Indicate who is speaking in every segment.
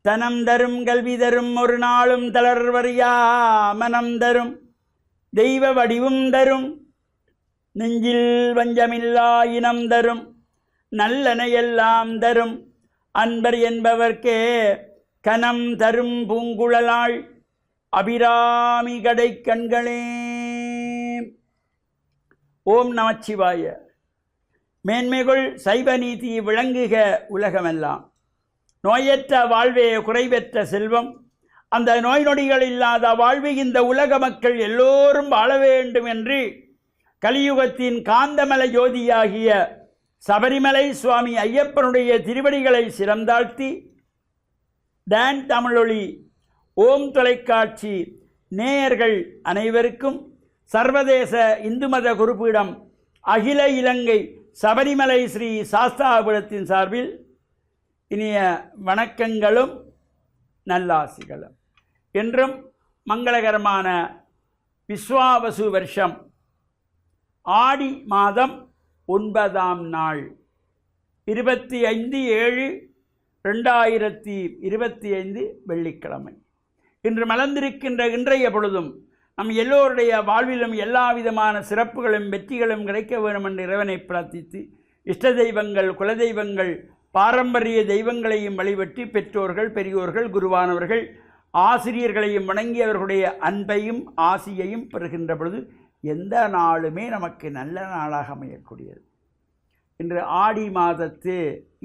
Speaker 1: தனம் தரும் கல்வி தரும் ஒரு நாளும் தளர்வறியா மனம் தரும் தெய்வ வடிவும் தரும் நெஞ்சில் வஞ்சமில்லா இனம் தரும் நல்லனையெல்லாம் தரும் அன்பர் என்பவர்க்கே கனம் தரும் பூங்குழலாள் அபிராமி கடை கண்களே. ஓம் நமச்சிவாய. மேன்மைகள் சைவ நீதி விளங்குக உலகமெல்லாம். நோயற்ற வாழ்வே குறைவற்ற செல்வம். அந்த நோய் நொடிகள் இல்லாத வாழ்வு இந்த உலக மக்கள் எல்லோரும் வாழ வேண்டும் என்று கலியுகத்தின் காந்தமலை ஜோதியாகிய சபரிமலை சுவாமி ஐயப்பனுடைய திருவடிகளை சிறந்தாழ்த்தி டான் தமிழொலி ஓம் தொலைக்காட்சி நேயர்கள் அனைவருக்கும் சர்வதேச இந்து மத குருபீடம் அகில இலங்கை சபரிமலை ஸ்ரீ சாஸ்தாபுரத்தின் சார்பில் இனிய வணக்கங்களும் நல்லாசிகளும். என்றும் மங்களகரமான விஸ்வாவசு வருஷம் ஆடி மாதம் 9ஆம் நாள் 25/7/2025 வெள்ளிக்கிழமை. இன்று மலர்ந்திருக்கின்ற இன்றைய பொழுதும் நம் எல்லோருடைய வாழ்விலும் எல்லா விதமான சிறப்புகளும் வெற்றிகளும் கிடைக்க வேண்டும் என்று இறைவனை பிரார்த்தித்து இஷ்ட தெய்வங்கள் குலதெய்வங்கள் பாரம்பரிய தெய்வங்களையும் வழிபட்டு பெற்றோர்கள் பெரியோர்கள் குருவானவர்கள் ஆசிரியர்களையும் வணங்கி அவர்களுடைய அன்பையும் ஆசியையும் பெறுகின்ற பொழுது எந்த நாளுமே நமக்கு நல்ல நாளாக அமையக்கூடியது. இன்று ஆடி மாதத்து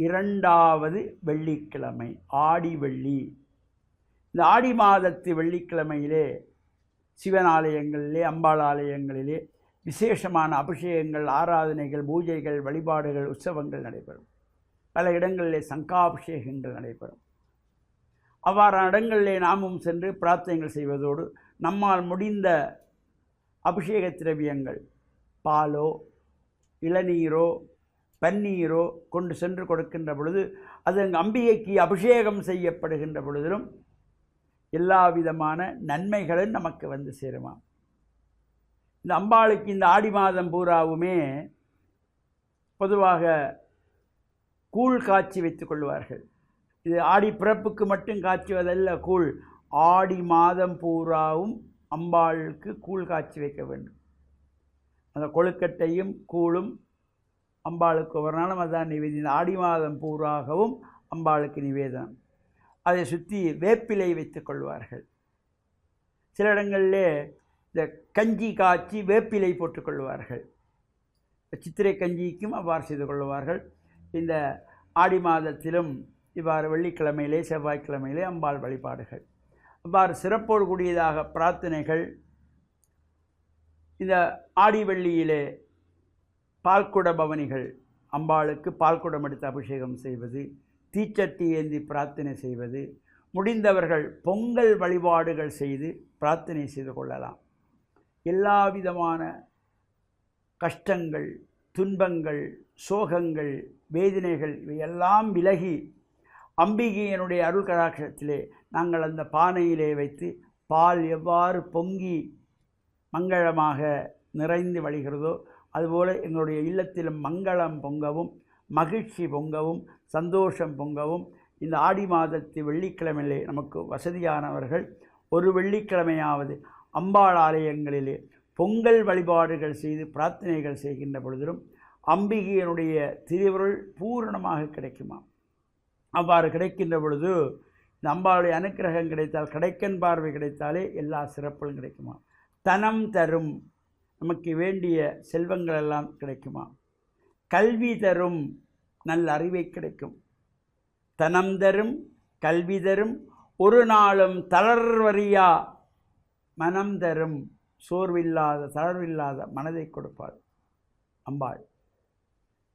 Speaker 1: 2வது வெள்ளிக்கிழமை, ஆடி வெள்ளி. இந்த ஆடி மாதத்து வெள்ளிக்கிழமையிலே சிவன் ஆலயங்களிலே அம்பாள் ஆலயங்களிலே விசேஷமான அபிஷேகங்கள் ஆராதனைகள் பூஜைகள் வழிபாடுகள் உற்சவங்கள் நடைபெறும். பல இடங்களிலே சங்காபிஷேகங்கள் நடைபெறும். அவ்வாறான இடங்களிலே நாமும் சென்று பிரார்த்தனைகள் செய்வதோடு நம்மால் முடிந்த அபிஷேக திரவியங்கள் பாலோ இளநீரோ பன்னீரோ கொண்டு சென்று கொடுக்கின்ற பொழுது அது அம்பிகைக்கு அபிஷேகம் செய்யப்படுகின்ற பொழுதிலும் எல்லா விதமான நன்மைகளும் நமக்கு வந்து சேருமாம். இந்த அம்பாளுக்கு இந்த ஆடி மாதம் பூராவுமே பொதுவாக கூழ் காய்ச்சி வைத்துக் கொள்வார்கள். இது ஆடி பிறப்புக்கு மட்டும் காய்ச்சுவதல்ல கூழ். ஆடி மாதம் பூராவும் அம்பாளுக்கு கூழ் காய்ச்சி வைக்க வேண்டும். அந்த கொழுக்கட்டையும் கூழும் அம்பாளுக்கு ஒரு நாளும் அதான் நிவேதனம். இந்த ஆடி மாதம் பூராகவும் அம்பாளுக்கு நிவேதனம். அதை சுற்றி வேப்பிலை வைத்துக் கொள்வார்கள். சில இடங்களிலே இந்த கஞ்சி காய்ச்சி வேப்பிலை போட்டுக்கொள்வார்கள். சித்திரை கஞ்சிக்கும் அவ்வாறு செய்து கொள்வார்கள். இந்த ஆடி மாதத்திலும் இவ்வாறு வெள்ளிக்கிழமையிலே செவ்வாய்க்கிழமையிலே அம்பாள் வழிபாடுகள் அவ்வாறு சிறப்போடு கூடியதாக பிரார்த்தனைகள். இந்த ஆடி வெள்ளியிலே பால்குட பவனிகள் அம்பாளுக்கு பால்குடம் எடுத்து அபிஷேகம் செய்வது, தீச்சட்டி ஏந்தி பிரார்த்தனை செய்வது, முடிந்தவர்கள் பொங்கல் வழிபாடுகள் செய்து பிரார்த்தனை செய்து கொள்ளலாம். எல்லா விதமான கஷ்டங்கள் துன்பங்கள் சோகங்கள் வேதனைகள் இவையெல்லாம் விலகி அம்பிகையினுடைய அருள் கடாட்சத்திலே நாங்கள் அந்த பானையிலே வைத்து பால் எவ்வாறு பொங்கி மங்களமாக நிறைந்து வழிகிறதோ அதுபோல் எங்களுடைய இல்லத்திலும் மங்களம் பொங்கவும் மகிழ்ச்சி பொங்கவும் சந்தோஷம் பொங்கவும் இந்த ஆடி மாதத்து வெள்ளிக்கிழமையிலே நமக்கு வசதியானவர்கள் ஒரு வெள்ளிக்கிழமையாவது அம்பாள் ஆலயங்களிலே பொங்கல் வழிபாடுகள் செய்து பிரார்த்தனைகள் செய்கின்ற பொழுதிலும் அம்பிகையினுடைய திருவருள் பூரணமாக கிடைக்குமா. அவ்வாறு கிடைக்கின்ற பொழுது இந்த அம்பாளுடைய அனுக்கிரகம் கிடைத்தால் கிடைக்கன் பார்வை கிடைத்தாலே எல்லா சிறப்புகளும் கிடைக்குமா. தனம் தரும் நமக்கு வேண்டிய செல்வங்கள் எல்லாம் கிடைக்குமா. கல்வி தரும் நல்ல அறிவை கிடைக்கும். தனம் தரும் கல்வி தரும் ஒரு நாளும் தளர்வறியா மனம் தரும் சோர்வில்லாத தளர்வில்லாத மனதை கொடுப்பாள் அம்பாள்.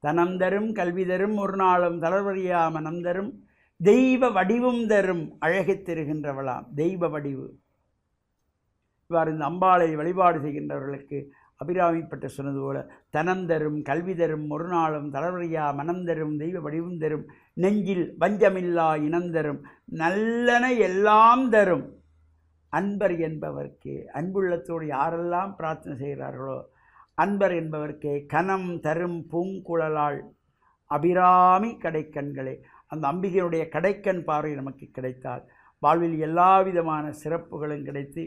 Speaker 1: தனம் தரும் கல்வி தரும் ஒரு நாளும் தளர்வறியா மனம் தரும் தெய்வ வடிவும் தரும் அழகை தருகின்றவளாம் தெய்வ வடிவு. இவ்வாறு இந்த அம்பாளை வழிபாடு செய்கின்றவர்களுக்கு அபிராமிப்பட்ட சொன்னது போல தனம் தரும் கல்வி தரும் ஒரு நாளும் தளர்வறியா மனம் தரும் தெய்வ வடிவும் தரும் நெஞ்சில் வஞ்சமில்லா இனம் தரும் நல்லன எல்லாம் தரும் அன்பர் என்பவர்க்கு. அன்புள்ளத்தோடு யாரெல்லாம் பிரார்த்தனை செய்கிறார்களோ அன்பர் என்பவர்க்கே கனம் தரும் பூங்குழலாள் அபிராமி கடைக்கண்களே. அந்த அம்பிகையினுடைய கடைக்கண் பார்வை நமக்கு கிடைத்தால் வாழ்வில் எல்லா விதமான சிறப்புகளும் கிடைத்து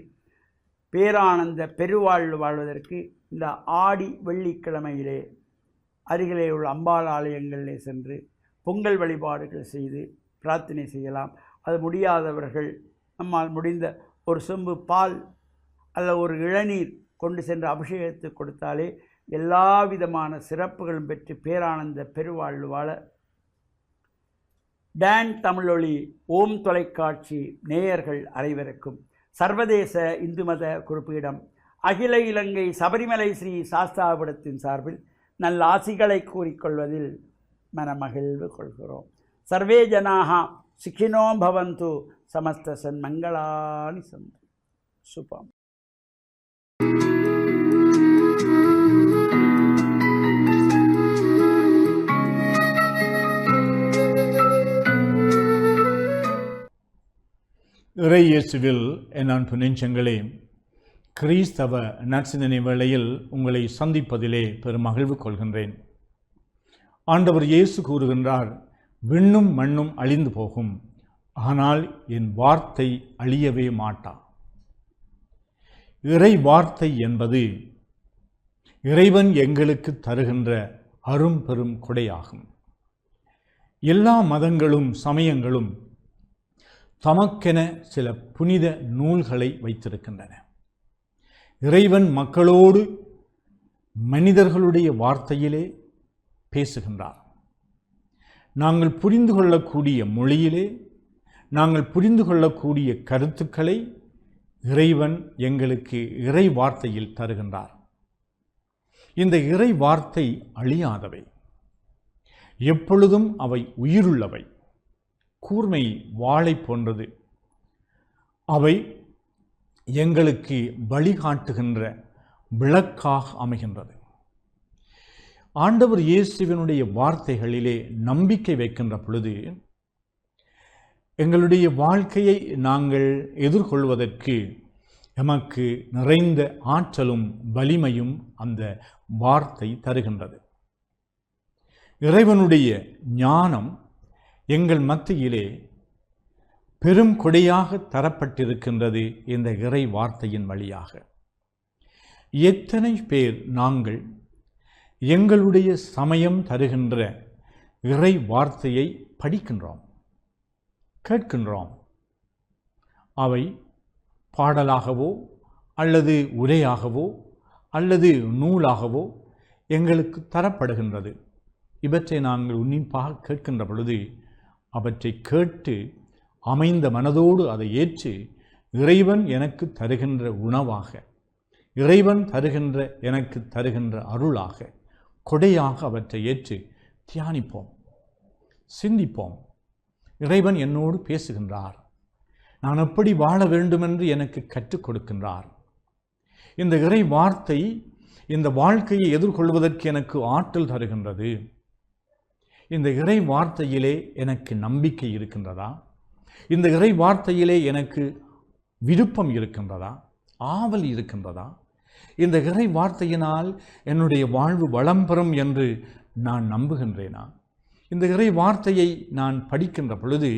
Speaker 1: பேரானந்த பெருவாழ்வு வாழ்வதற்கு இந்த ஆடி வெள்ளிக்கிழமையிலே அருகிலே உள்ள அம்பாள் ஆலயங்களிலே சென்று பொங்கல் வழிபாடுகள் செய்து பிரார்த்தனை செய்யலாம். அது முடியாதவர்கள் நம்மால் முடிந்த ஒரு சொம்பு பால் அல்ல ஒரு இளநீர் கொண்டு சென்று அபிஷேகத்து கொடுத்தாலே எல்லா விதமான சிறப்புகளும் பெற்று பேரானந்த பெருவாழ்வு வாழ டான் தமிழொலி ஓம் தொலைக்காட்சி நேயர்கள் அனைவருக்கும் சர்வதேச இந்து மத குறிப்பீடம் அகில இலங்கை சபரிமலை ஸ்ரீ சாஸ்தாபுரத்தின் சார்பில் நல்ல ஆசிகளை கூறிக்கொள்வதில் மனமகிழ்வு கொள்கிறோம். சர்வே ஜனாக சுகினோ பவந்து சமஸ்த சன்மங்களானி சந்து. சுபம்.
Speaker 2: இறை இயேசுவில் என் அன்பு நெஞ்சங்களே, கிறிஸ்தவ நற்சிந்தனை வேளையில் உங்களை சந்திப்பதிலே பெரும் மகிழ்வு கொள்கின்றேன். ஆண்டவர் இயேசு கூறுகின்றார், விண்ணும் மண்ணும் அழிந்து போகும், ஆனால் என் வார்த்தை அழியவே மாட்டா. இறை வார்த்தை என்பது இறைவன் எங்களுக்கு தருகின்ற அரும் பெரும் கொடையாகும். எல்லா மதங்களும் சமயங்களும் தமக்கென சில புனித நூல்களை வைத்திருக்கின்றன. இறைவன் மக்களோடு மனிதர்களுடைய வார்த்தையிலே பேசுகின்றார். நாங்கள் புரிந்து கொள்ளக்கூடிய மொழியிலே நாங்கள் புரிந்து கொள்ளக்கூடிய கருத்துக்களை இறைவன் எங்களுக்கு இறை வார்த்தையில் தருகின்றார். இந்த இறை வார்த்தை அழியாதவை, எப்பொழுதும் அவை உயிருள்ளவை, கூர்மை வாளை போன்றது. அவை எங்களுக்கு வழிகாட்டுகின்ற விளக்காக அமைகின்றது. ஆண்டவர் இயேசுவினுடைய வார்த்தைகளிலே நம்பிக்கை வைக்கின்ற பொழுது எங்களுடைய வாழ்க்கையை நாங்கள் எதிர்கொள்வதற்கு எமக்கு நிறைந்த ஆற்றலும் வலிமையும் அந்த வார்த்தை தருகின்றது. இறைவனுடைய ஞானம் எங்கள் மத்தியிலே பெரும் கொடையாக தரப்பட்டிருக்கின்றது. இந்த இறை வார்த்தையின் வழியாக எத்தனை பேர் நாங்கள் எங்களுடைய சமயம் தருகின்ற இறை வார்த்தையை படிக்கின்றோம், கேட்கின்றோம். அவை பாடலாகவோ அல்லது உரையாகவோ அல்லது நூலாகவோ எங்களுக்கு தரப்படுகின்றது. இவற்றை நாங்கள் உன்னிப்பாக கேட்கின்ற பொழுது அவற்றை கேட்டு அமைந்த மனதோடு அதை ஏற்று இறைவன் எனக்கு தருகின்ற உணவாக, இறைவன் தருகின்ற எனக்கு தருகின்ற அருளாக, கொடையாக அவற்றை ஏற்று தியானிப்போம், சிந்திப்போம். இறைவன் என்னோடு பேசுகின்றார், நான் எப்படி வாழ வேண்டுமென்று எனக்கு கற்றுக் கொடுக்கின்றார். இந்த இறை வார்த்தை இந்த வாழ்க்கையை எதிர்கொள்வதற்கு எனக்கு ஆற்றல் தருகின்றது. இந்த இறை வார்த்தையிலே எனக்கு நம்பிக்கை இருக்கின்றதா? இந்த இறை வார்த்தையிலே எனக்கு விருப்பம் இருக்கின்றதா? ஆவல் இருக்கின்றதா? இந்த இறை வார்த்தையினால் என்னுடைய வாழ்வு வளம் பெறும் என்று நான் நம்புகின்றேனா? இந்த இறை வார்த்தையை நான் படிக்கின்ற பொழுது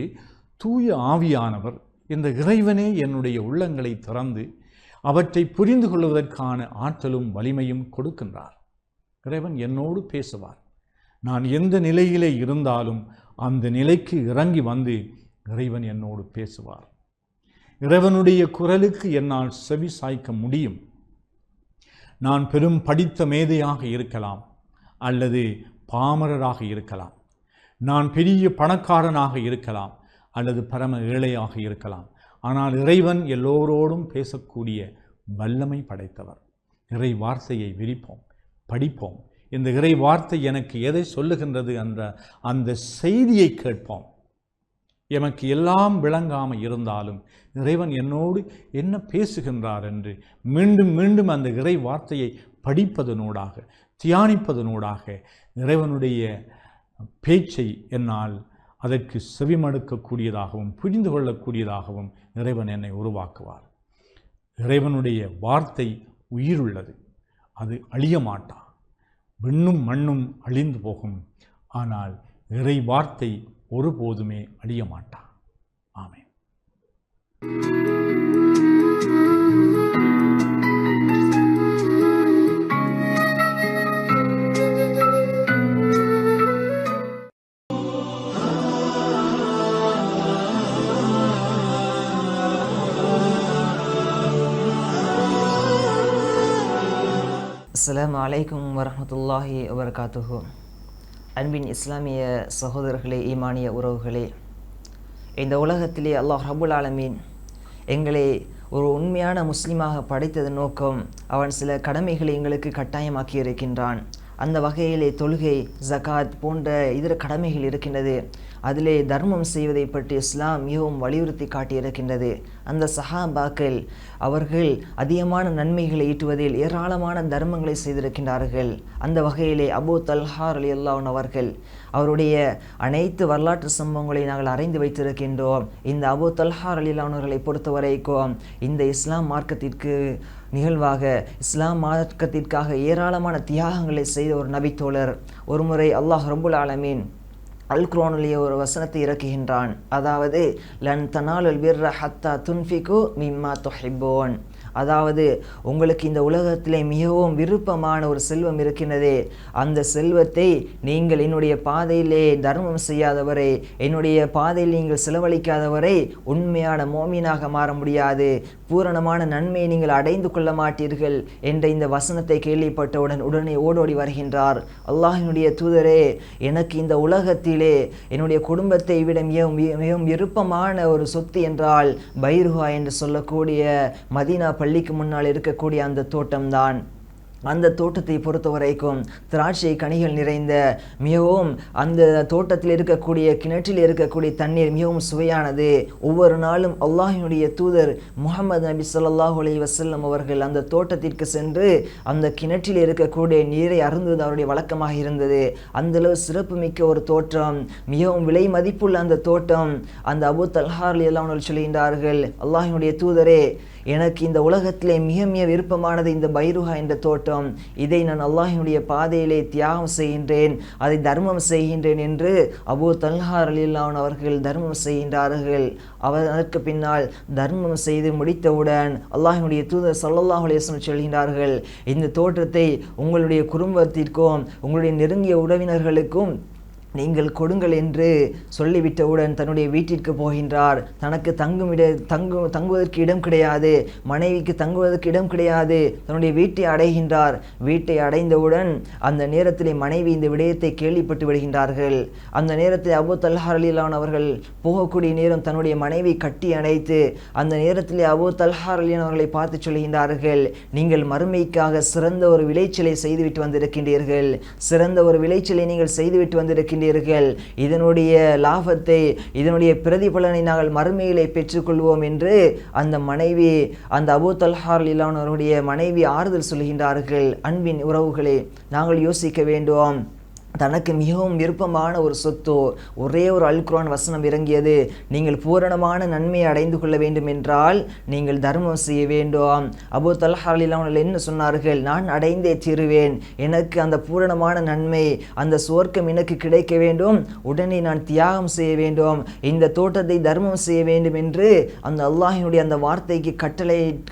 Speaker 2: தூய ஆவியானவர், இந்த இறைவனே என்னுடைய உள்ளங்களை திறந்து அவற்றை புரிந்து கொள்வதற்கான ஆற்றலும் வலிமையும் கொடுக்கின்றார். இறைவன் என்னோடு பேசுவார். நான் எந்த நிலையிலே இருந்தாலும் அந்த நிலைக்கு இறங்கி வந்து இறைவன் என்னோடு பேசுவார். இறைவனுடைய குரலுக்கு என்னால் செவி சாய்க்க முடியும். நான் பெரும் படித்த மேதையாக இருக்கலாம், அல்லது பாமரராக இருக்கலாம். நான் பெரிய பணக்காரனாக இருக்கலாம், அல்லது பரம ஏழையாக இருக்கலாம். ஆனால் இறைவன் எல்லோரோடும் பேசக்கூடிய வல்லமை படைத்தவர். இறை வார்த்தையை விரிப்போம், படிப்போம். இந்த இறை வார்த்தை எனக்கு எதை சொல்லுகின்றது என்ற அந்த செய்தியை கேட்போம். எமக்கு எல்லாம் விளங்காமல் இருந்தாலும் இறைவன் என்னோடு என்ன பேசுகின்றார் என்று மீண்டும் மீண்டும் அந்த இறை வார்த்தையை படிப்பதனூடாக, தியானிப்பதனூடாக இறைவனுடைய பேச்சை என்னால் அதற்கு செவிமடுக்கக்கூடியதாகவும் புரிந்து கொள்ளக்கூடியதாகவும் இறைவன் என்னை உருவாக்குவார். இறைவனுடைய வார்த்தை உயிருள்ளது, அது அழிய மாட்டா. விண்ணும் மண்ணும் அழிந்து போகும், ஆனால் இறை வார்த்தை ஒருபோதுமே அழிய மாட்டான். ஆமென்.
Speaker 3: அஸ்ஸலாமு அலைக்கும் வரஹ்மத்துல்லாஹி வபரகாத்துஹு. அன்பின் இஸ்லாமிய சகோதரர்களே, ஈமானிய உறவுகளே, இந்த உலகத்திலே அல்லாஹ் ரப்புல் ஆலமீன் எங்களை ஒரு உண்மையான முஸ்லீமாக படைத்ததன் நோக்கம் அவன் சில கடமைகளை எங்களுக்கு கட்டாயமாக்கி இருக்கின்றான். அந்த வகையிலே தொழுகை, ஜகாத் போன்ற இதர கடமைகள் இருக்கின்றது. அதிலே தர்மம் செய்வதை பற்றி இஸ்லாம் மிகவும் வலியுறுத்தி காட்டியிருக்கின்றது. அந்த சஹாபாக்கள் அவர்கள் அதிகமான நன்மைகளை ஈட்டுவதில் ஏராளமான தர்மங்களை செய்திருக்கின்றார்கள். அந்த வகையிலே அபூ தல்ஹா ரலியல்லாஹு அன்ஹு அவர்கள் அவருடைய அனைத்து வரலாற்று சம்பவங்களை நாங்கள் அறிந்து வைத்திருக்கின்றோம். இந்த அபூ தல்ஹா ரலியல்லாஹு அன்ஹு அவர்களை பொறுத்தவரைக்கும் இந்த இஸ்லாம் மார்க்கத்திற்கு நிகழ்வாக இஸ்லாம் மார்க்கத்திற்காக ஏராளமான தியாகங்களை செய்த ஒரு நபித்தோழர். ஒருமுறை அல்லாஹ் ரப்புல் ஆலமீன் அல் குர்ஆனிலே ஒரு வசனத்தை இறக்குகின்றான். அதாவது லன் தனாலுல் பிர்ர ஹத்தா துன்ஃபிகு மிம்மா துஹிப்பூன். அதாவது உங்களுக்கு இந்த உலகத்திலே மிகவும் விருப்பமான ஒரு செல்வம் இருக்கின்றதே, அந்த செல்வத்தை நீங்கள் என்னுடைய பாதையிலே தர்மம் செய்யாதவரை, என்னுடைய பாதையில் நீங்கள் செலவழிக்காதவரை உண்மையான மோமீனாக மாற முடியாது, பூரணமான நன்மையை நீங்கள் அடைந்து கொள்ள மாட்டீர்கள் என்ற இந்த வசனத்தை கேள்விப்பட்டவுடன் உடனே ஓடோடி வருகின்றார். அல்லாஹ்வினுடைய தூதரே, எனக்கு இந்த உலகத்திலே என்னுடைய குடும்பத்தை விட மிகவும் விருப்பமான ஒரு சொத்து என்றால் பைருஹா என்று சொல்லக்கூடிய மதீனா பள்ளிக்கு முன்னால் இருக்கக்கூடிய அந்த தோட்டம்தான். அந்த தோட்டத்தை பொறுத்த வரைக்கும் திராட்சை கனிகள் நிறைந்த மிகவும் அந்த தோட்டத்தில் இருக்கக்கூடிய கிணற்றில் இருக்கக்கூடிய தண்ணீர் மிகவும் சுவையானது. ஒவ்வொரு நாளும் அல்லாஹ்வினுடைய தூதர் முஹம்மது நபி ஸல்லல்லாஹு அலைஹி வஸல்லம் அவர்கள் அந்த தோட்டத்திற்கு சென்று அந்த கிணற்றில் இருக்கக்கூடிய நீரை அருந்துவது அவருடைய வழக்கமாக இருந்தது. அந்தளவு சிறப்பு மிக்க ஒரு தோட்டம், மிகவும் விலை மதிப்புள்ள அந்த தோட்டம். அந்த அபூ தல்ஹா ரலியல்லாஹு அன்ஹு சொல்கின்றார்கள், அல்லாஹ்வினுடைய தூதரே, எனக்கு இந்த உலகத்திலே மிக மிக விருப்பமானது இந்த பைருஹா என்ற தோட்டம். இதை நான் அல்லாஹ்வினுடைய பாதையிலே தியாகம் செய்கின்றேன், அதை தர்மம் செய்கின்றேன் என்று அபூ தல்ஹா ரலியல்லாஹு அன்ஹு அவர்கள் தர்மம் செய்கின்றார்கள். அதற்கு பின்னால் தர்மம் செய்து முடித்தவுடன் அல்லாஹ்வினுடைய தூதர் ஸல்லல்லாஹு அலைஹி வஸல்லம் சொல்கின்றார்கள், இந்த தோட்டத்தை உங்களுடைய குடும்பத்திற்கும் உங்களுடைய நெருங்கிய உறவினர்களுக்கும் நீங்கள் கொடுங்கள் என்று சொல்லிவிட்டவுடன் தன்னுடைய வீட்டிற்கு போகின்றார். தனக்கு தங்குவதற்கு இடம் கிடையாது, மனைவிக்கு தங்குவதற்கு இடம் கிடையாது. தன்னுடைய வீட்டை அடைகின்றார். வீட்டை அடைந்தவுடன் அந்த நேரத்தில் மனைவி இந்த விடயத்தை கேள்விப்பட்டு விடுகின்றார்கள். அந்த நேரத்தில் அபூ தல்ஹா ரலியல்லாஹு அன்ஹு அவர்கள் போகக்கூடிய நேரம் தன்னுடைய மனைவி கட்டி அணைத்து அந்த நேரத்தில் அபூ தல்ஹா ரலியல்லாஹு அன்ஹு அவர்களை பார்த்து சொல்கின்றார்கள், நீங்கள் மறுமைக்காக சிறந்த ஒரு விளைச்சலை செய்துவிட்டு வந்திருக்கின்றீர்கள், சிறந்த ஒரு விளைச்சலை நீங்கள் செய்துவிட்டு வந்திருக்கின்றீர்கள். இதனுடைய லாபத்தை, இதனுடைய பிரதிபலனை நாங்கள் மறுமையிலே பெற்றுக்கொள்வோம் என்று அந்த மனைவி, அந்த அபூ தல்ஹா ரலியல்லாஹு அன்ஹு அவருடைய மனைவி ஆறுதல் சொல்கின்றார்கள். அன்பின் உறவுகளே, நாங்கள் யோசிக்க வேண்டும். தனக்கு மிகவும் விருப்பமான ஒரு சொத்து, ஒரே ஒரு அல் குர்ஆன் வசனம் இறங்கியது, நீங்கள் பூரணமான நன்மையை அடைந்து கொள்ள வேண்டும் என்றால் நீங்கள் தர்மம் செய்ய வேண்டும். அபூ தல்ஹா ரலியல்லாஹு அன்ஹு என்ன சொன்னார்கள், நான் அடைந்தே தீருவேன், எனக்கு அந்த பூரணமான நன்மை, அந்த சுவர்க்கம் எனக்கு கிடைக்க வேண்டும், உடனே நான் தியாகம் செய்ய வேண்டும், இந்த தோட்டத்தை தர்மம் செய்ய வேண்டும் என்று அந்த அல்லாஹ்வினுடைய அந்த வார்த்தைக்கு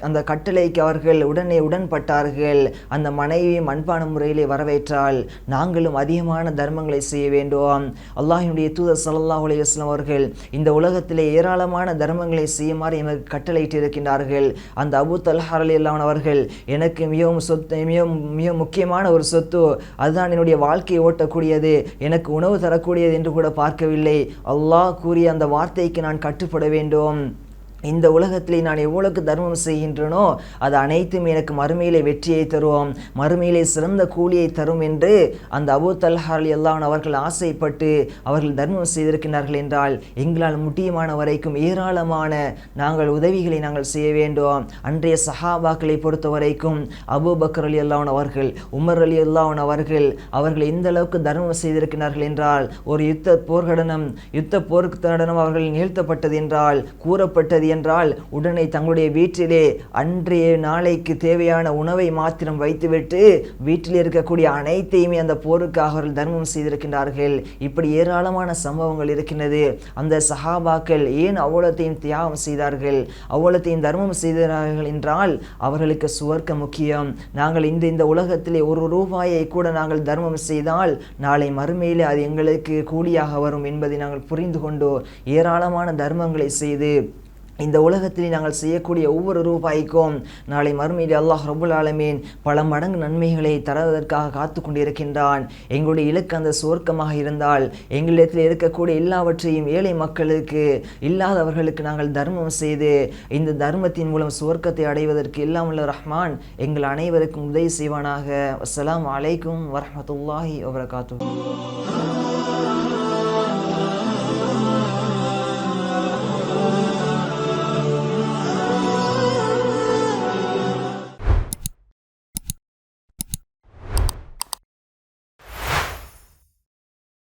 Speaker 3: அந்த கட்டளைக்கு அவர்கள் உடனே உடன்பட்டார்கள். அந்த மனைவியும் அன்பான முறையிலே வரவேற்றால் நாங்களும் அதிகமாக தர்மங்களை செய்ய வேண்டும். அல்லாஹ்வினுடைய தூதர் ஸல்லல்லாஹு அலைஹி வஸல்லம் அவர்கள் இந்த உலகத்திலே ஏராளமான தர்மங்களை செய்யுமாறு எமக்கு கட்டளையிட்டு இருக்கின்றார்கள். அந்த அபூ தல்ஹா ரலியல்லாஹு அன்ஹு அவர்கள் எனக்கு மிக முக்கியமான ஒரு சொத்து, அதுதான் என்னுடைய வாழ்க்கையை ஓட்டக்கூடியது, எனக்கு உணவு தரக்கூடியது என்று கூட பார்க்கவில்லை. அல்லாஹ் கூறிய அந்த வார்த்தைக்கு நான் கட்டுப்பட வேண்டும். இந்த உலகத்திலே நான் எவ்வளவுக்கு தர்மம் செய்கின்றனோ அது அனைத்தும் எனக்கு மறுமையிலே வெற்றியை தரும், மறுமையிலே சிறந்த கூலியை தரும் என்று அந்த அபூ தல்ஹா ரலியல்லாஹு அன்ஹு அவர்கள் ஆசைப்பட்டு அவர்கள் தர்மம் செய்திருக்கிறார்கள் என்றால் எங்களால் முடியுமான வரைக்கும் ஏராளமான நாங்கள் உதவிகளை நாங்கள் செய்ய வேண்டும். அன்றைய சஹாபாக்களை பொறுத்த வரைக்கும் அபூபக்கர் ரலியல்லாஹு அன்ஹு அவர்கள், உமர் ரலியல்லாஹு அன்ஹு அவர்கள் எந்த அளவுக்கு தர்மம் செய்திருக்கிறார்கள் என்றால், ஒரு யுத்த போர்க்கடனம் அவர்கள் நிகழ்த்தப்பட்டது என்றால் கூறப்பட்டது இருக்கிறது என்றால் உடனே தங்களுடைய வீட்டிலே அன்றைய நாளைக்கு தேவையான உணவை மாத்திரம் வைத்துவிட்டு வீட்டில் இருக்கக்கூடிய அனைத்தையுமே அந்த போருக்காக அவர்கள் தர்மம் செய்திருக்கின்றார்கள். இப்படி ஏராளமான சம்பவங்கள் இருக்கின்றது. அந்த சஹாபாக்கள் ஏன் அவ்வளத்தையும் தியாகம் செய்தார்கள், அவ்வளத்தையும் தர்மம் செய்தார்கள் என்றால் அவர்களுக்கு சுவர்க்கம் முக்கியம். நாங்கள் இந்த உலகத்திலே ₹1 கூட நாங்கள் தர்மம் செய்தால் நாளை மறுமையிலே அது எங்களுக்கு கூலியாக வரும் என்பதை நாங்கள் புரிந்து கொண்டு ஏராளமான தர்மங்களை செய்து இந்த உலகத்தில் நாங்கள் செய்யக்கூடிய ஒவ்வொரு ரூபாய்க்கும் நாளை மறுமையில் அல்லாஹ் ரப்புல் ஆலமீன் பல மடங்கு நன்மைகளை தருவதற்காக காத்து கொண்டிருக்கின்றான். எங்களுடைய இலக்கு அந்த சுவர்க்கமாக இருந்தால் எங்களிடத்தில் இருக்கக்கூடிய எல்லாவற்றையும் ஏழை மக்களுக்கு, இல்லாதவர்களுக்கு நாங்கள் தர்மம் செய்து இந்த தர்மத்தின் மூலம் சுவர்க்கத்தை அடைவதற்கு எல்லாம் உள்ள ரஹ்மான் எங்கள் அனைவருக்கும் உதவி செய்வானாக. அஸ்ஸலாமு அலைக்கும் வரஹ்மத்துல்லாஹி வபரகாத்துஹு.